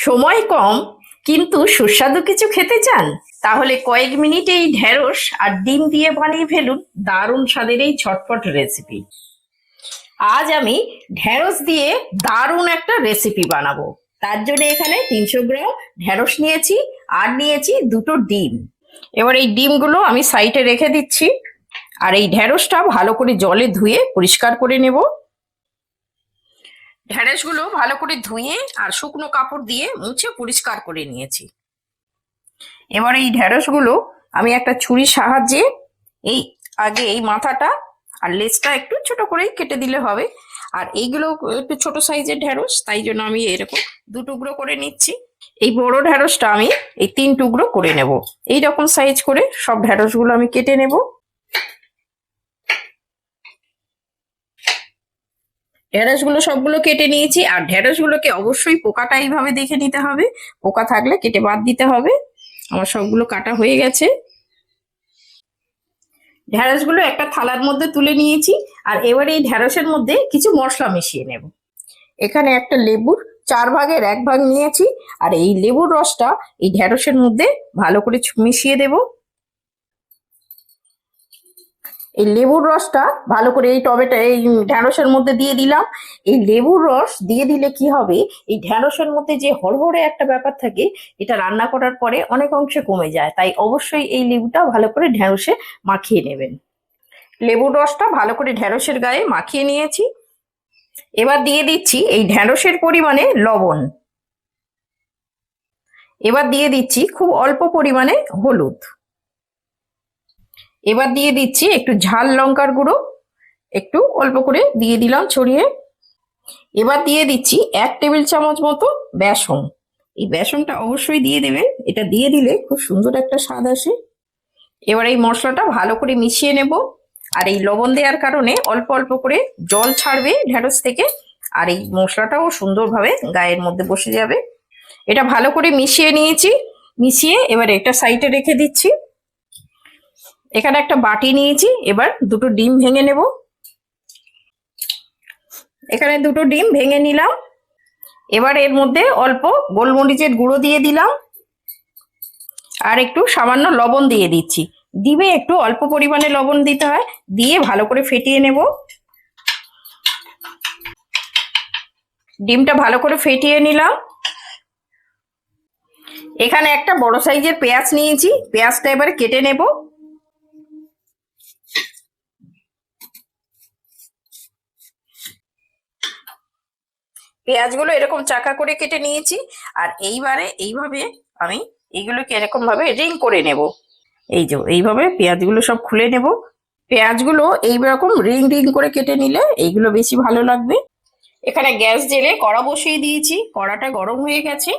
সময় কম কিন্তু সুস্বাদু কিছু খেতে চান? তাহলে কয়েক মিনিটে এই ঢেঁড়স আর ডিম দিয়ে বানিয়ে ফেলুন দারুণ স্বাদের এই ঝটপট রেসিপি। আজ আমি ঢেঁড়স দিয়ে দারুণ একটা রেসিপি বানাবো। তার জন্য এখানে 300 গ্রাম ঢেঁড়স নিয়েছি আর নিয়েছি দুটো ডিম। এবার এই ডিমগুলো আমি সাইডে রেখে দিচ্ছি আর এই ঢেঁড়সটা ভালো করে জলে ধুয়ে পরিষ্কার করে নেব। ঢেঁড়সগুলো ভালো করে ধুয়ে আর শুকনো কাপড় দিয়ে মুছে পরিষ্কার করে নিয়েছি। এবার এই ঢেঁড়সগুলো আমি একটা ছুরির সাহায্যে আগে এই মাথাটা আর লেজটা একটু ছোট করেই কেটে দিলে হবে। আর এইগুলো একটু ছোট সাইজের ঢেঁড়স, তাই জন্য আমি এরকম 2 টুকরো করে নিচ্ছি। এই বড় ঢেঁড়সটা আমি এই 3 টুকরো করে নেব। এইরকম সাইজ করে সব ঢেঁড়সগুলো আমি কেটে নেব। ঢেঁড়সগুলো সবগুলো কেটে নিয়েছি আর ঢেঁড়সগুলোকে অবশ্যই পোকাটা এইভাবে দেখে নিতে হবে, পোকা থাকলে কেটে বাদ দিতে হবে। আমার সবগুলো কাটা হয়ে গেছে। ঢেঁড়সগুলো একটা থালার মধ্যে তুলে নিয়েছি আর এবার এই ঢেঁড়সের মধ্যে কিছু মশলা মিশিয়ে নেব। এখানে একটা লেবুর 4 ভাগের 1 ভাগ নিয়েছি আর এই লেবুর রসটা এই ঢেঁড়সের মধ্যে ভালো করে মিশিয়ে দেব। এই লেবুর রসটা ভালো করে এই ঢেঁড়সের মধ্যে দিয়ে দিলাম। এই লেবুর রস দিয়ে দিলে কি হবে, এই ঢেঁড়সের মধ্যে যে হড়হড়ে একটা ব্যাপার থাকে এটা রান্না করার পরে অনেক অংশে কমে যায়, তাই অবশ্যই এই লেবুটা ভালো করে ঢেঁড়সে মাখিয়ে নেবেন। লেবুর রসটা ভালো করে ঢেঁড়সের গায়ে মাখিয়ে নিয়েছি। এবার দিয়ে দিচ্ছি এই ঢেঁড়সের পরিমাণে লবণ। এবার দিয়ে দিচ্ছি খুব অল্প পরিমাণে হলুদ। এবার দিয়ে দিচ্ছি একটু ঝাল লঙ্কার গুঁড়ো, একটু অল্প করে দিয়ে দিলাম ছড়িয়ে। এবার দিয়ে দিচ্ছি 1 টেবিল চামচ মতো বেসন। এই বেসনটা অবশ্যই দিয়ে দেবেন, এটা দিয়ে দিলে খুব সুন্দর একটা স্বাদ আসে। এবার এই মশলাটা ভালো করে মিশিয়ে নেব আর এই লবণ দেওয়ার কারণে অল্প অল্প করে জল ছাড়বে ঢেঁড়স থেকে আর এই মশলাটাও সুন্দরভাবে গায়ের মধ্যে বসে যাবে। এটা ভালো করে মিশিয়ে নিয়েছি। মিশিয়ে এবার একটা সাইডে রেখে দিচ্ছি। এখানে একটা বাটি নিয়েছি, এবার দুটো ডিম ভেঙে নেব। এখানে দুটো ডিম ভেঙে নিলাম। এবার এর মধ্যে অল্প গোলমরিচের গুঁড়ো দিয়ে দিলাম আর একটু সামান্য লবণ দিয়ে দিচ্ছি। ডিমে একটু অল্প পরিমাণে লবণ দিতে হয়, দিয়ে ভালো করে ফেটিয়ে নেব। ডিমটা ভালো করে ফেটিয়ে নিলাম। এখানে একটা বড় সাইজের পেঁয়াজ নিয়েছি, পেঁয়াজটা এবার কেটে নেব। পেঁয়াজগুলো এরকম চাকা করে কেটে নিয়েছি আর এইভাবে আমি এইগুলোকে এরকম ভাবে রিং করে নেব। এইভাবে পেঁয়াজগুলো সব খুলে নেব। পেঁয়াজগুলো এইরকম রিং রিং করে কেটে নিলে এইগুলো বেশি ভালো লাগবে। এখানে গ্যাস জেলে কড়া বসিয়ে দিয়েছি, কড়াটা গরম হয়ে গেছে।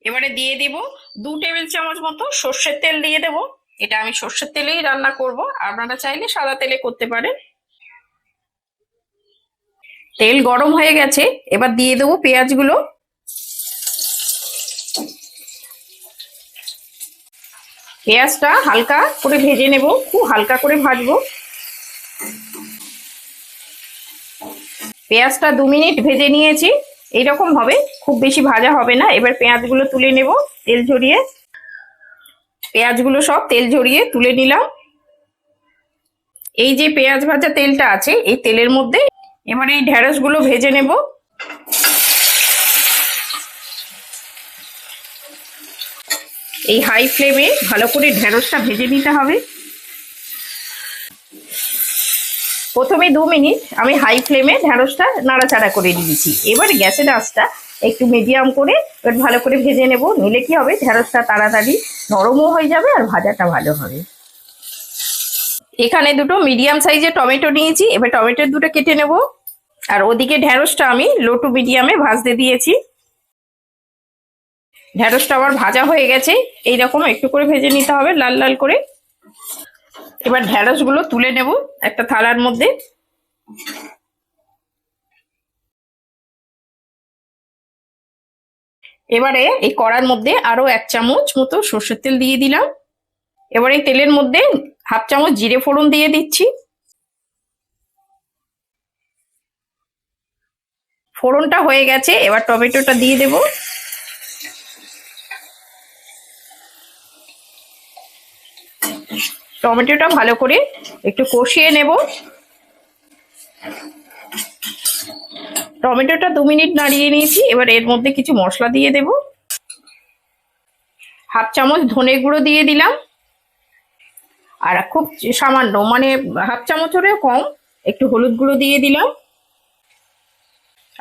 এবারে দিয়ে দেব 2 টেবিল চামচ মতো সর্ষের তেল দিয়ে দেব। এটা আমি সর্ষের তেলেই রান্না করব, আপনারা চাইলে সাদা তেলে করতে পারেন। তেল গরম হয়ে গেছে, এবার দিয়ে দেবো পেঁয়াজগুলো। পেঁয়াজটা হালকা করে ভেজে নেব, খুব হালকা করে ভাজবো। পেঁয়াজটা 2 মিনিট ভেজে নিয়েছি, এইরকম হবে, খুব বেশি ভাজা হবে না। এবার পেঁয়াজগুলো তুলে নেব তেল ঝরিয়ে। পেঁয়াজগুলো সব তেল ঝরিয়ে তুলে নিলাম। এই যে পেঁয়াজ ভাজা তেলটা আছে এই তেলের মধ্যে এবার এই ঢেঁড়সগুলো ভেজে নেব। এই হাই ফ্লেমে ভালো করে ঢেঁড়সটা ভেজে নিতে হবে। প্রথমে 2 মিনিট আমি হাই ফ্লেমে ঢেঁড়সটা নাড়াচাড়া করে দিয়েছি। এবার গ্যাসের আঁচটা একটু মিডিয়াম করে এবার ভালো করে ভেজে নেব, নিলে কি হবে ঢেঁড়সটা তাড়াতাড়ি নরমও হয়ে যাবে আর ভাজাটা ভালো হবে। এখানে দুটো মিডিয়াম সাইজের টমেটো নিয়েছি, এবার টমেটোর দুটো কেটে নেব। আর ওদিকে ঢেঁড়সটা আমি লো টু মিডিয়ামে ভাজতে দিয়েছি। ঢেঁড়সটা আবার ভাজা হয়ে গেছে, এইরকম একটু করে ভেজে নিতে হবে লাল লাল করে। এবার ঢেঁড়সগুলো তুলে নেব একটা থালার মধ্যে। এবারে এই কড়ার মধ্যে আরো 1 চামচ মতো সর্ষের তেল দিয়ে দিলাম। এবার এই তেলের মধ্যে 1/2 চামচ জিরে ফোড়ন দিয়ে দিচ্ছি। ফোড়নটা হয়ে গেছে, এবার টমেটোটা দিয়ে দেব। টমেটোটা ভালো করে একটু কষিয়ে নেব। টমেটোটা 2 মিনিট নাড়িয়ে নিয়েছি। এবার এর মধ্যে কিছু মশলা দিয়ে দেব। হাফ চামচ ধনে গুঁড়ো দিয়ে দিলাম, আর খুব সামান্য মানে হাফ চামচেরও কম একটু হলুদ গুঁড়ো দিয়ে দিলাম,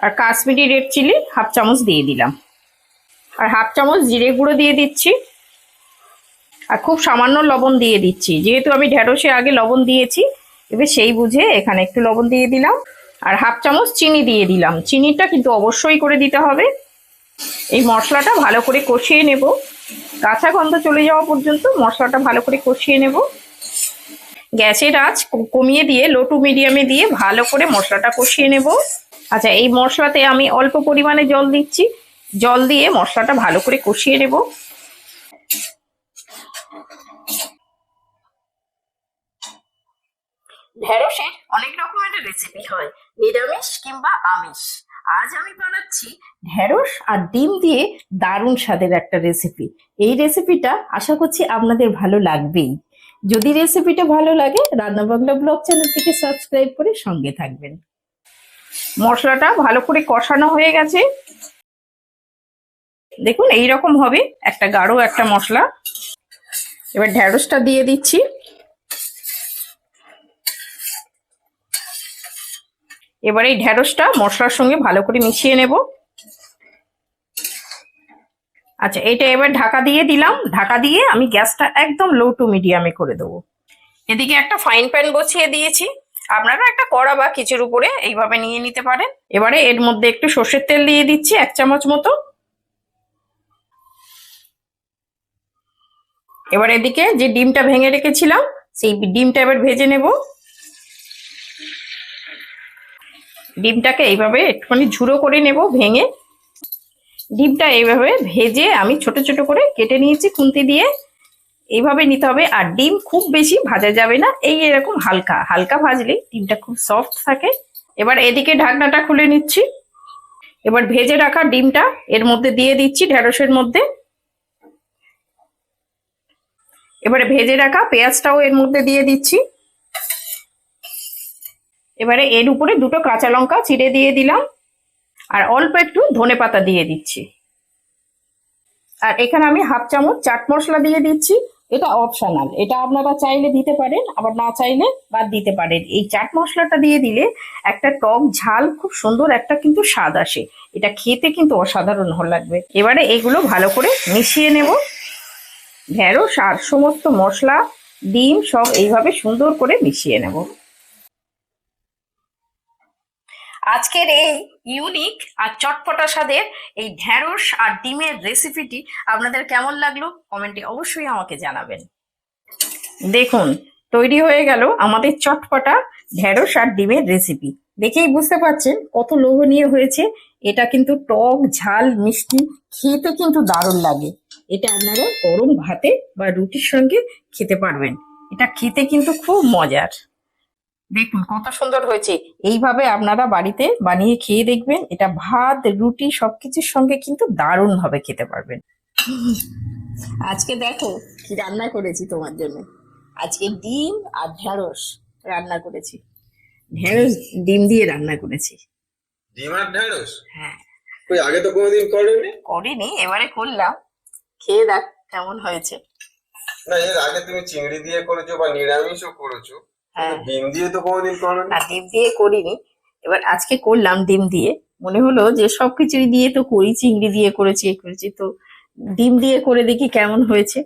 আর কাশ্মীরি রেড চিলি হাফ চামচ দিয়ে দিলাম, আর হাফ চামচ জিরে গুঁড়ো দিয়ে দিচ্ছি, আর খুব সামান্য লবণ দিয়ে দিচ্ছি। যেহেতু আমি ঢেঁড়সে আগে লবণ দিয়েছি, এবার সেই বুঝে এখানে একটু লবণ দিয়ে দিলাম, আর হাফ চামচ চিনি দিয়ে দিলাম। চিনিটা কিন্তু অবশ্যই করে দিতে হবে। এই মশলাটা ভালো করে কষিয়ে নেব, কাঁচা গন্ধ চলে যাওয়া পর্যন্ত মশলাটা ভালো করে কষিয়ে নেব। গ্যাসের আঁচ কমিয়ে দিয়ে লো টু মিডিয়ামে দিয়ে ভালো করে মশলাটা কষিয়ে নেব। আচ্ছা, এই মশলাতে আমি অল্প পরিমাণে জল দিচ্ছি। জল দিয়ে মশলাটা ভালো করে কষিয়ে নেব। ঢেঁড়সের অনেক রকমের রেসিপি হয়, নিরামিষ কিংবা আমিষ। আজ আমি বানাচ্ছি ঢেঁড়স আর ডিম দিয়ে দারুণ স্বাদের একটা রেসিপি। এই রেসিপিটা আশা করছি আপনাদের ভালো লাগবেই। যদি রেসিপিটা ভালো লাগে, রান্না বাংলা ব্লগ চ্যানেলটিকে সাবস্ক্রাইব করে সঙ্গে থাকবেন। মশলাটা ভালো করে কষানো হয়ে গেছে। দেখুন এইরকম হবে একটা গাঢ় একটা মশলা। এবার ঢেঁড়সটা দিয়ে দিচ্ছি। এবার এই ঢেঁড়সটা মশলার সঙ্গে ভালো করে মিশিয়ে নেব। আচ্ছা, এটা এবার ঢাকা দিয়ে দিলাম। ঢাকা দিয়ে আমি গ্যাসটা একদম লো টু মিডিয়ামে করে দেবো। এদিকে একটা ফ্রাইং প্যান বসিয়ে দিয়েছি। আপনারা একটা কড়া বা কিছুর উপরে এইভাবে নিয়ে নিতে পারেন। এবারে এর মধ্যে একটু সর্ষের তেল দিয়ে দিচ্ছি 1 চামচ মতো। এবার এদিকে যে ডিমটা ভেঙে রেখেছিলাম, সেই ডিমটা এবার ভেজে নেব। ডিমটাকে এইভাবে একটুখানি ঝুড়ো করে নেব ভেঙে। ডিমটা এইভাবে ভেজে আমি ছোট ছোট করে কেটে নিয়েছি খুন্তি দিয়ে। এইভাবে নিতে হবে। আর ডিম খুব বেশি ভাজা যাবে না, এই এরকম হালকা হালকা ভাজলে ডিমটা খুব সফট থাকে। এবার এদিকে ঢাকনাটা খুলে নিচ্ছি। এবার ভেজে রাখা ডিমটা এর মধ্যে দিয়ে দিচ্ছি ঢেঁড়সের মধ্যে। এবারে ভেজে রাখা পেঁয়াজটাও এর মধ্যে দিয়ে দিচ্ছি। এবারে এর উপরে 2টো কাঁচা লঙ্কা চিড়ে দিয়ে দিলাম, আর অল্প একটু ধনেপাতা দিয়ে দিচ্ছি। আর এখানে আমি হাফ চামচ চাট মশলা দিয়ে দিচ্ছি। এটা অপশনাল, এটা আপনারা চাইলে দিতে পারেন, আবার না চাইলে বাদ দিতে পারেন। এই চাট মশলাটা দিয়ে দিলে একটা টক ঝাল খুব সুন্দর একটা কিন্তু স্বাদ আসে। এটা খেতে কিন্তু অসাধারণ লাগবে। এবারে এগুলো ভালো করে মিশিয়ে নেব। ঢেঁড়স আর সমস্ত মশলা, ডিম সব এইভাবে সুন্দর করে মিশিয়ে নেব। আজকের এই ইউনিক আর চটপটা স্বাদের এই ঢেঁড়স আর ডিমের রেসিপিটি আপনাদের কেমন লাগলো কমেন্টে অবশ্যই আমাকে জানাবেন। দেখুন তৈরি হয়ে গেল আমাদের চটপটা ঢেঁড়স আর ডিমের রেসিপি। দেখেই বুঝতে পারছেন কত লোভনীয় হয়েছে। এটা কিন্তু টক ঝাল মিষ্টি, খেতে কিন্তু দারুণ লাগে। এটা আপনারা গরম ভাতে বা রুটির সঙ্গে খেতে পারবেন। এটা খেতে কিন্তু খুব মজার। দেখুন কত সুন্দর হয়েছে। এইভাবে আপনারা বাড়িতে বানিয়ে খেয়ে দেখবেন। এটা ভাত রুটি সবকিছুর সঙ্গে কিন্তু দারুণ ভাবে খেতে পারবেন। আজকে দেখো কি রান্না করেছি তোমার জন্য। আজকে ডিম আর ঢেঁড়স রান্না করেছি। ঢেঁড়স ডিম দিয়ে রান্না করেছি। ডিম আর ঢেঁড়স? হ্যাঁ। কই আগে তো কোনোদিন করিনি, এবারে করলাম। খেয়ে দেখ কেমন হয়েছে। না, এর আগে তুমি চিংড়ি দিয়ে করেছো বা নিরামিষও করেছো, হ্যাঁ। ডিম দিয়ে তো কোনোদিন করোনি। না, ডিম দিয়ে করিনি। এবার আজকে করলাম ডিম দিয়ে। মনে হলো যে সবকিছুই দিয়ে তো করি, চিংড়ি দিয়ে করেছি এ করেছি, তো ডিম দিয়ে করে দেখি কেমন হয়েছে,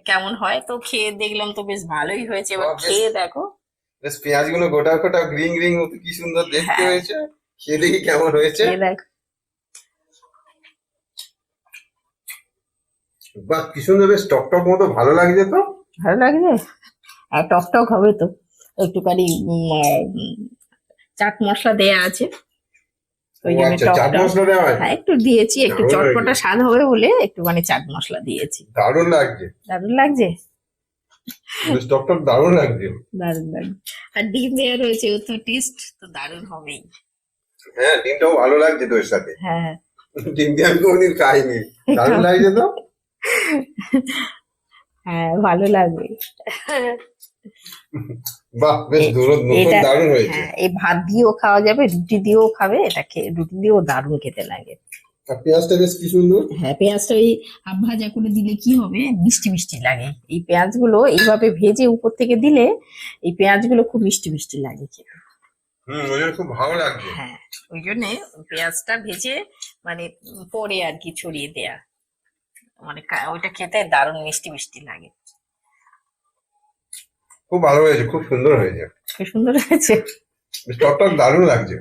কেমন হয়। তো খেয়ে দেখলাম তো বেশ ভালোই হয়েছে। এবার খেয়ে দেখো। বেশ পেঁয়াজগুলো গোটা গোটা গ্রিন গ্রিন মতো কি সুন্দর দেখতে হয়েছে। খেয়ে দেখি কেমন হয়েছে। দেখো বাহ, কি সুন্দর, বেশ টক টক মতো ভালো লাগছে। তো ভালো লাগছে। আর টক টক হবে তো, একটুখানি চাট মশলা দেয়া আছে, ওই জন্য চাট মশলা দেওয়া আছে। হ্যাঁ একটু দিয়েছি, একটু চটপটা স্বাদ হবে বলে একটুখানি চাট মশলা দিয়েছি। দারুণ লাগছে। দারুণ লাগছে। বেশ টক টক দারুণ লাগছে। দারুণ লাগছে। আর ডিম দেওয়া রয়েছে, ও তো টেস্ট তো দারুণ হবেই। হ্যাঁ, ডিমটাও ভালো লাগছে তোর সাথে। হ্যাঁ, ডিম দিয়ে আমি কোনদিন খাইনি, দারুণ লাগছে তো। হ্যাঁ ভালো লাগবে। বাহ, বেশ নতুন এটা দারুণ হয়েছে। হ্যাঁ, এই ভাত দিয়েও খাওয়া যাবে, রুটি দিয়েও খাবে, এটা রুটি দিয়েও দারুণ খেতে লাগে। আর পেঁয়াজটা বেশ কি সুন্দর। হ্যাঁ, পেঁয়াজটা ওই হাফ ভাজা করে দিলে কি হবে, মিষ্টি মিষ্টি লাগে। এই পেঁয়াজগুলো এইভাবে ভেজে উপর থেকে দিলে এই পেঁয়াজগুলো খুব মিষ্টি মিষ্টি লাগে খেতে। ওই জন্য খুব ভালো লাগছে। হ্যাঁ, ওই জন্যে পেঁয়াজটা ভেজে মানে পরে আর কি ছড়িয়ে দেয়া, মানে ওইটা খেতে দারুণ মিষ্টি মিষ্টি লাগে। খুব ভালো হয়েছে, খুব সুন্দর হয়েছে, খুব সুন্দর হয়েছে। বেশ টক টক দারুণ লাগছে।